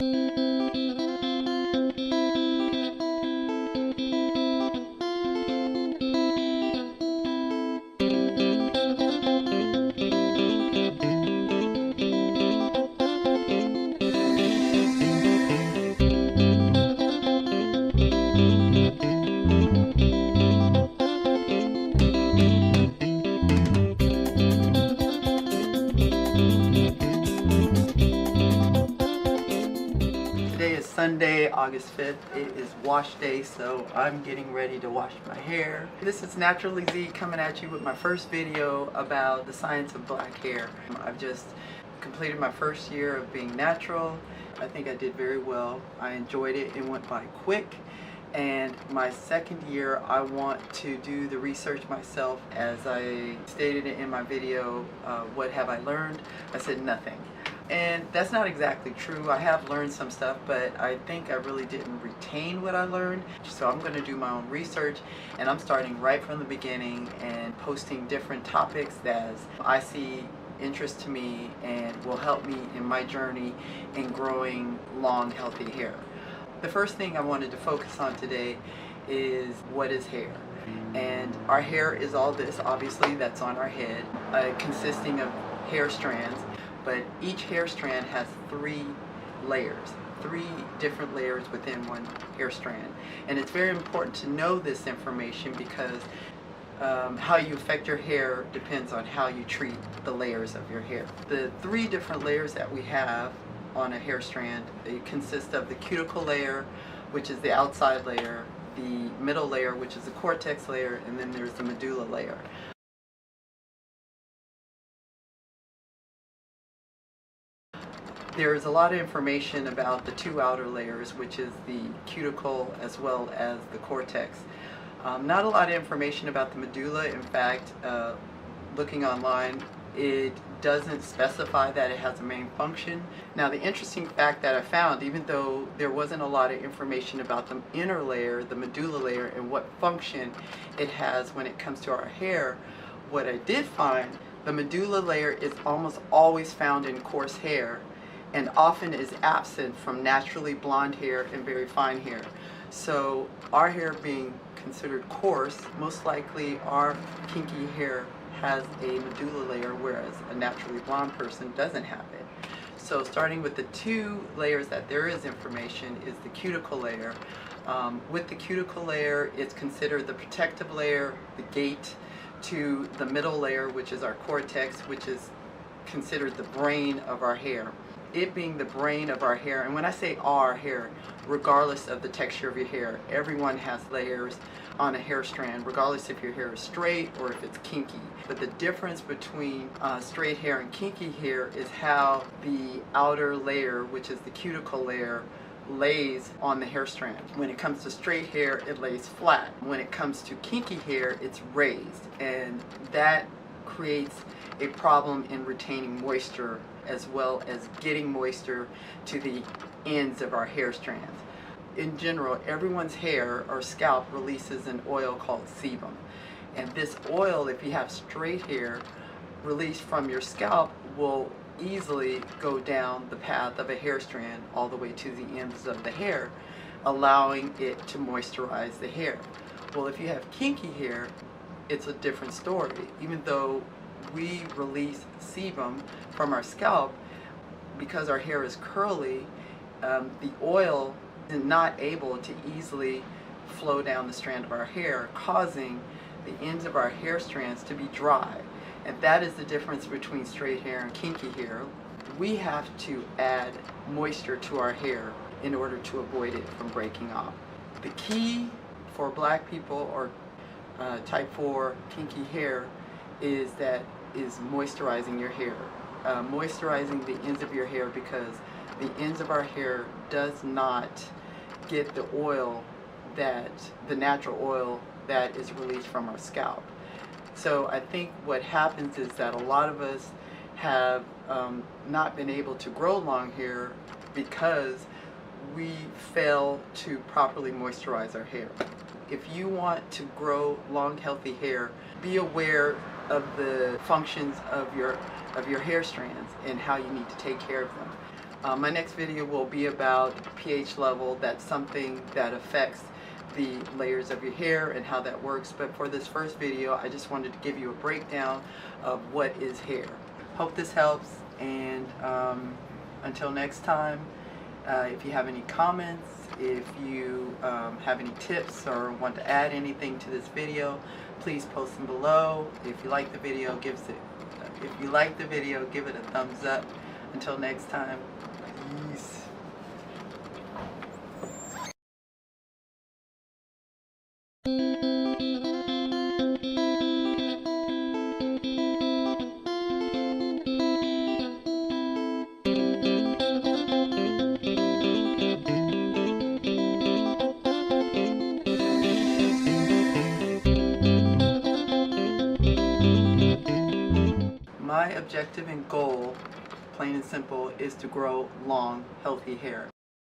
Today is Sunday, August 5th. It is wash day, so I'm getting ready to wash my hair. This is Naturally Z coming at you with my first video about the science of black hair. I've just completed my first year of being natural. I think I did very well. I enjoyed it. It went by quick. And my second year, I want to do the research myself. As I stated in my video, what have I learned? I said nothing. And that's not exactly true. I have learned some stuff, but I think I really didn't retain what I learned. So I'm going to do my own research, and I'm starting right from the beginning and posting different topics that I see interest to me and will help me in my journey in growing long, healthy hair. The first thing I wanted to focus on today is what is hair. And our hair is all this, obviously, that's on our head, consisting of hair strands. But each hair strand has three different layers within one hair strand. And it's very important to know this information because how you affect your hair depends on how you treat the layers of your hair. The three different layers that we have on a hair strand, they consist of the cuticle layer, which is the outside layer, the middle layer, which is the cortex layer, and then there's the medulla layer. There is a lot of information about the two outer layers, which is the cuticle as well as the cortex. Not a lot of information about the medulla. In fact, looking online, it doesn't specify that it has a main function. Now, the interesting fact that I found, even though there wasn't a lot of information about the inner layer, the medulla layer, and what function it has when it comes to our hair, what I did find, the medulla layer is almost always found in coarse hair, and often is absent from naturally blonde hair and very fine hair. So our hair being considered coarse, most likely our kinky hair has a medulla layer, whereas a naturally blonde person doesn't have it. So starting with the two layers that there is information is the cuticle layer. With the cuticle layer, it's considered the protective layer, the gate to the middle layer, which is our cortex, which is considered the brain of our hair. It being the brain of our hair, and when I say our hair, regardless of the texture of your hair, everyone has layers on a hair strand, regardless if your hair is straight or if it's kinky. But the difference between straight hair and kinky hair is how the outer layer, which is the cuticle layer, lays on the hair strand. When it comes to straight hair, it lays flat. When it comes to kinky hair, it's raised, and that creates a problem in retaining moisture as well as getting moisture to the ends of our hair strands. In general, everyone's hair or scalp releases an oil called sebum. And this oil, if you have straight hair, released from your scalp will easily go down the path of a hair strand all the way to the ends of the hair, allowing it to moisturize the hair. Well, if you have kinky hair, it's a different story. Even though we release sebum from our scalp, because our hair is curly, the oil is not able to easily flow down the strand of our hair, causing the ends of our hair strands to be dry. And that is the difference between straight hair and kinky hair. We have to add moisture to our hair in order to avoid it from breaking off. The key for black people or type 4 kinky hair is moisturizing your hair. Moisturizing the ends of your hair, because the ends of our hair does not get the oil the natural oil that is released from our scalp. So I think what happens is that a lot of us have not been able to grow long hair because we fail to properly moisturize our hair. If you want to grow long, healthy hair, be aware of the functions of your hair strands and how you need to take care of them. My next video will be about pH level. That's something that affects the layers of your hair and how that works. But for this first video, I just wanted to give you a breakdown of what is hair. Hope this helps, and until next time, if you have any comments, if you have any tips or want to add anything to this video, please post them below. If you like the video, give it a thumbs up. Until next time, peace. My objective and goal, plain and simple, is to grow long, healthy hair.